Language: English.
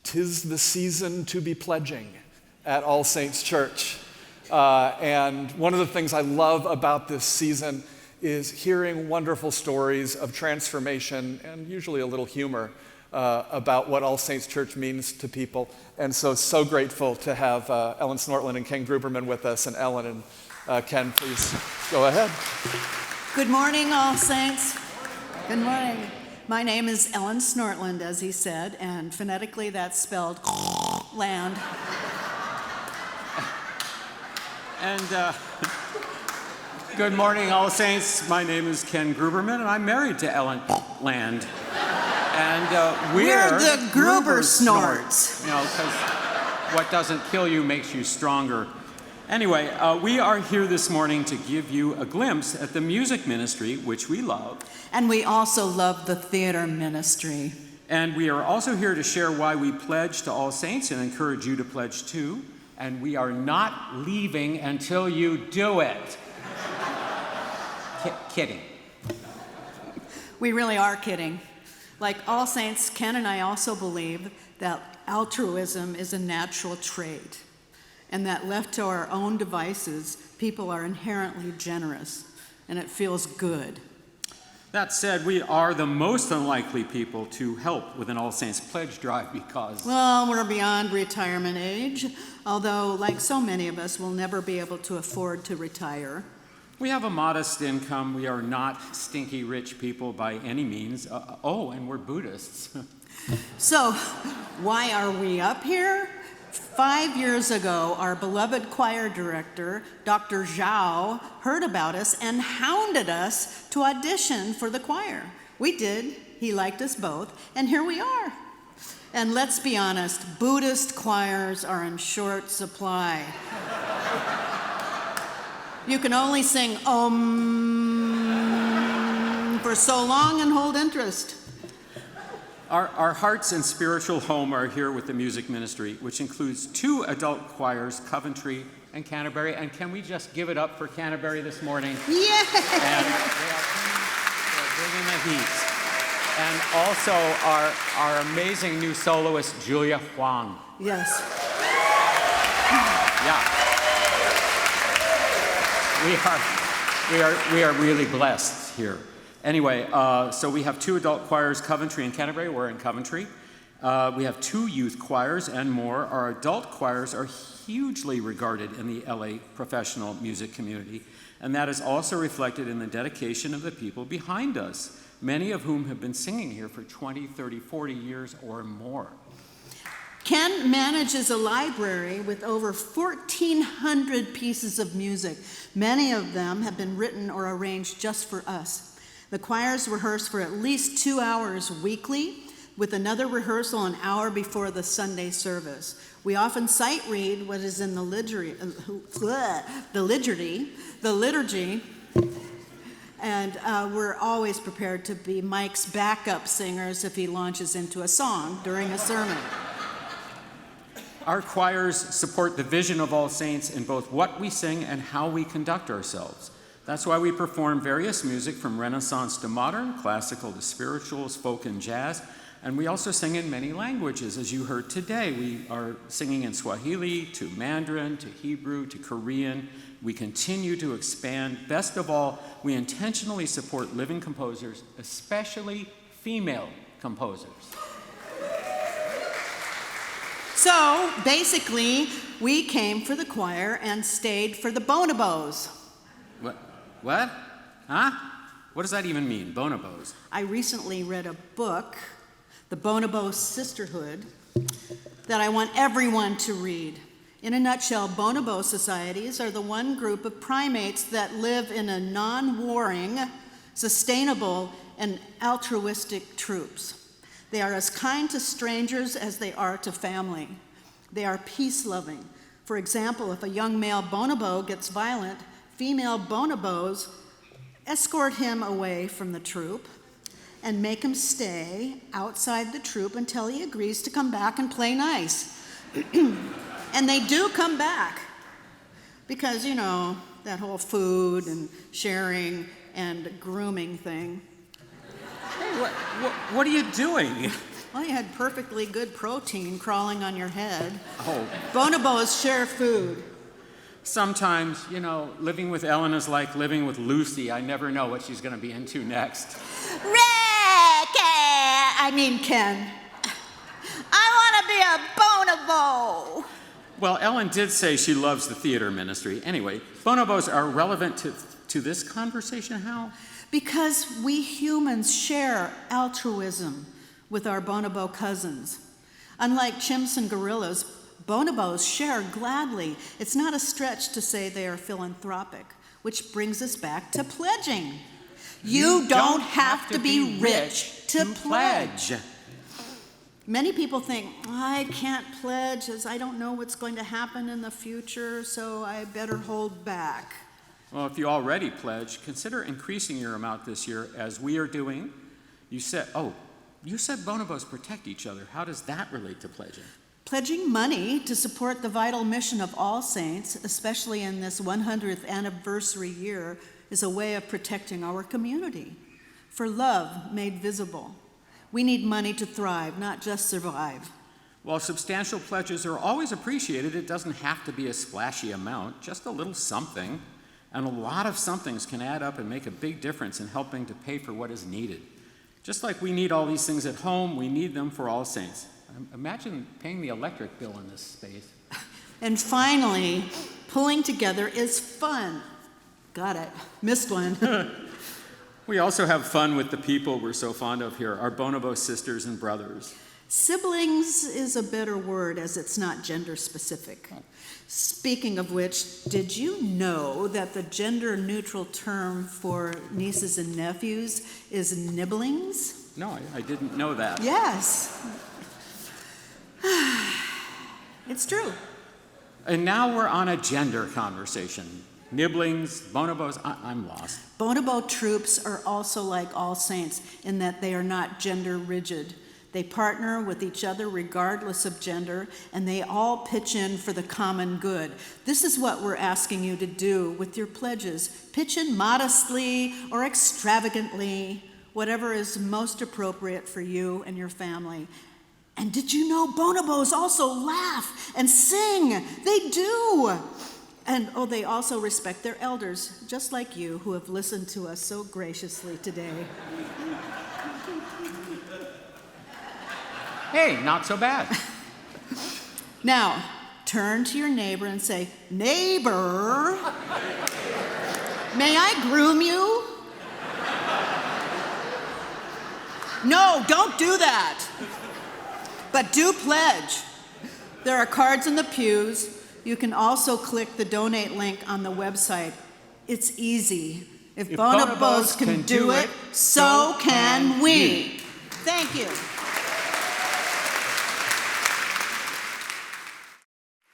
'tis the season to be pledging at All Saints Church. And one of the things I love about this season is hearing wonderful stories of transformation and usually a little humor about what All Saints Church means to people. And so grateful to have Ellen Snortland and Ken Gruberman with us. And Ellen and Ken, please go ahead. Good morning, All Saints. Good morning. My name is Ellen Snortland, as he said, and phonetically that's spelled land. And good morning, All Saints. My name is Ken Gruberman, and I'm married to Ellen Land. And we're the Gruber Snorts. You know, because what doesn't kill you makes you stronger. Anyway, we are here this morning to give you a glimpse at the music ministry, which we love. And we also love the theater ministry. And we are also here to share why we pledge to All Saints and encourage you to pledge too. And we are not leaving until you do it. Kidding. We really are kidding. Like All Saints, Ken and I also believe that altruism is a natural trait, and that left to our own devices, people are inherently generous, and it feels good. That said, we are the most unlikely people to help with an All Saints pledge drive because... Well, we're beyond retirement age, although, like so many of us, we'll never be able to afford to retire. We have a modest income. We are not stinky rich people by any means. And we're Buddhists. So, why are we up here? 5 years ago, our beloved choir director, Dr. Zhao, heard about us and hounded us to audition for the choir. We did. He liked us both, and here we are. And let's be honest, Buddhist choirs are in short supply. You can only sing Om for so long and hold interest. Our hearts and spiritual home are here with the music ministry, which includes 2 adult choirs, Coventry and Canterbury. And can we just give it up for Canterbury this morning? Yay! And they are bringing the heat. And also our amazing new soloist, Julia Huang. Yes. Yeah. We are really blessed here. Anyway, so we have 2 adult choirs, Coventry and Canterbury. We're in Coventry. We have 2 youth choirs and more. Our adult choirs are hugely regarded in the LA professional music community, and that is also reflected in the dedication of the people behind us, many of whom have been singing here for 20, 30, 40 years or more. Ken manages a library with over 1,400 pieces of music. Many of them have been written or arranged just for us. The choirs rehearse for at least 2 hours weekly, with another rehearsal an hour before the Sunday service. We often sight read what is in the liturgy, and we're always prepared to be Mike's backup singers if he launches into a song during a sermon. Our choirs support the vision of All Saints in both what we sing and how we conduct ourselves. That's why we perform various music from Renaissance to modern, classical to spirituals, folk and jazz, and we also sing in many languages. As you heard today, we are singing in Swahili to Mandarin to Hebrew to Korean. We continue to expand. Best of all, we intentionally support living composers, especially female composers. So, basically, we came for the choir and stayed for the bonobos. What? Huh? What does that even mean, bonobos? I recently read a book, The Bonobo Sisterhood, that I want everyone to read. In a nutshell, bonobo societies are the one group of primates that live in a non-warring, sustainable, and altruistic troops. They are as kind to strangers as they are to family. They are peace-loving. For example, if a young male bonobo gets violent, female bonobos escort him away from the troop and make him stay outside the troop until he agrees to come back and play nice. And they do come back because, you know, that whole food and sharing and grooming thing. Hey, what are you doing? Well, you had perfectly good protein crawling on your head. Oh, Bonobos share food. sometimes, living with Ellen is like living with Lucy. I never know what she's going to be into next. Ken. I want to be a bonobo. Well, Ellen did say she loves the theater ministry. Anyway, bonobos are relevant to this conversation. How? Because we humans share altruism with our bonobo cousins. Unlike chimps and gorillas, bonobos share gladly. It's not a stretch to say they are philanthropic, which brings us back to pledging. You don't have to be rich to pledge. Many people think, I can't pledge as I don't know what's going to happen in the future, so I better hold back. Well, if you already pledged, consider increasing your amount this year as we are doing. You said bonobos protect each other. How does that relate to pledging? Pledging money to support the vital mission of All Saints, especially in this 100th anniversary year, is a way of protecting our community. For love made visible. We need money to thrive, not just survive. While substantial pledges are always appreciated, it doesn't have to be a splashy amount, just a little something. And a lot of somethings can add up and make a big difference in helping to pay for what is needed. Just like we need all these things at home, we need them for All Saints. Imagine paying the electric bill in this space. And finally, pulling together is fun. Got it. Missed one. We also have fun with the people we're so fond of here, our bonobo sisters and brothers. Siblings is a better word as it's not gender specific. Speaking of which, did you know that the gender neutral term for nieces and nephews is nibblings? No, I didn't know that. Yes. It's true. And now we're on a gender conversation. Nibblings, bonobos, I'm lost. Bonobo troops are also like All Saints in that they are not gender rigid. They partner with each other regardless of gender, and they all pitch in for the common good. This is what we're asking you to do with your pledges. Pitch in modestly or extravagantly, whatever is most appropriate for you and your family. And did you know bonobos also laugh and sing? They do. And they also respect their elders, just like you, who have listened to us so graciously today. Hey, not so bad. Now, turn to your neighbor and say, neighbor, may I groom you? No, don't do that. But do pledge. There are cards in the pews. You can also click the donate link on the website. It's easy. If bonobos can do it, so can we. Thank you.